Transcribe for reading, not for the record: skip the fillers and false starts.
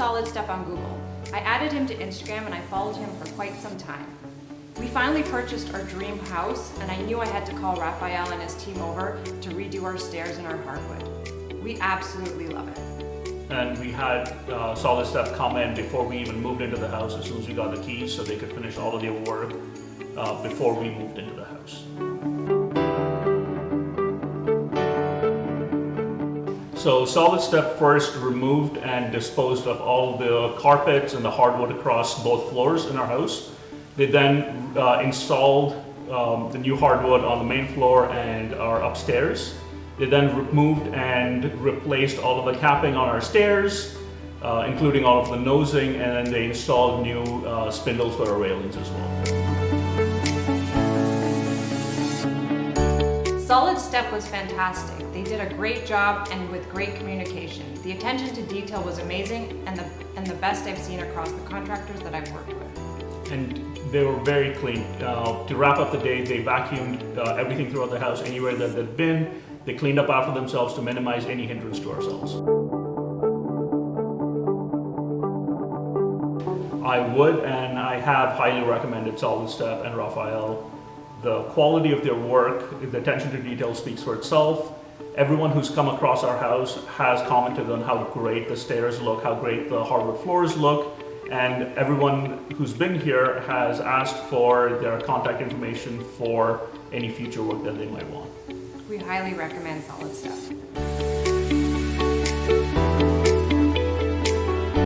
Solid Step on Google. I added him to Instagram and I followed him for quite some time. We finally purchased our dream house and I knew I had to call Raphael and his team over to redo our stairs and our hardwood. We absolutely love it. And we had Solid Step come in before we even moved into the house as soon as we got the keys so they could finish all of their work before we moved into the house. So Solid Step first removed and disposed of all the carpets and the hardwood across both floors in our house. They then installed the new hardwood on the main floor and our upstairs. They then removed and replaced all of the capping on our stairs, including all of the nosing, and then they installed new spindles for our railings as well. Solid Step was fantastic. They did a great job and with great communication. The attention to detail was amazing and the best I've seen across the contractors that I've worked with. And they were very clean. To wrap up the day, they vacuumed everything throughout the house, anywhere that they'd been. They cleaned up after themselves to minimize any hindrance to ourselves. I would, and I have highly recommended Solid Step and Raphael. The quality of their work, the attention to detail speaks for itself. Everyone who's come across our house has commented on how great the stairs look, how great the hardwood floors look, and everyone who's been here has asked for their contact information for any future work that they might want. We highly recommend Solid Step.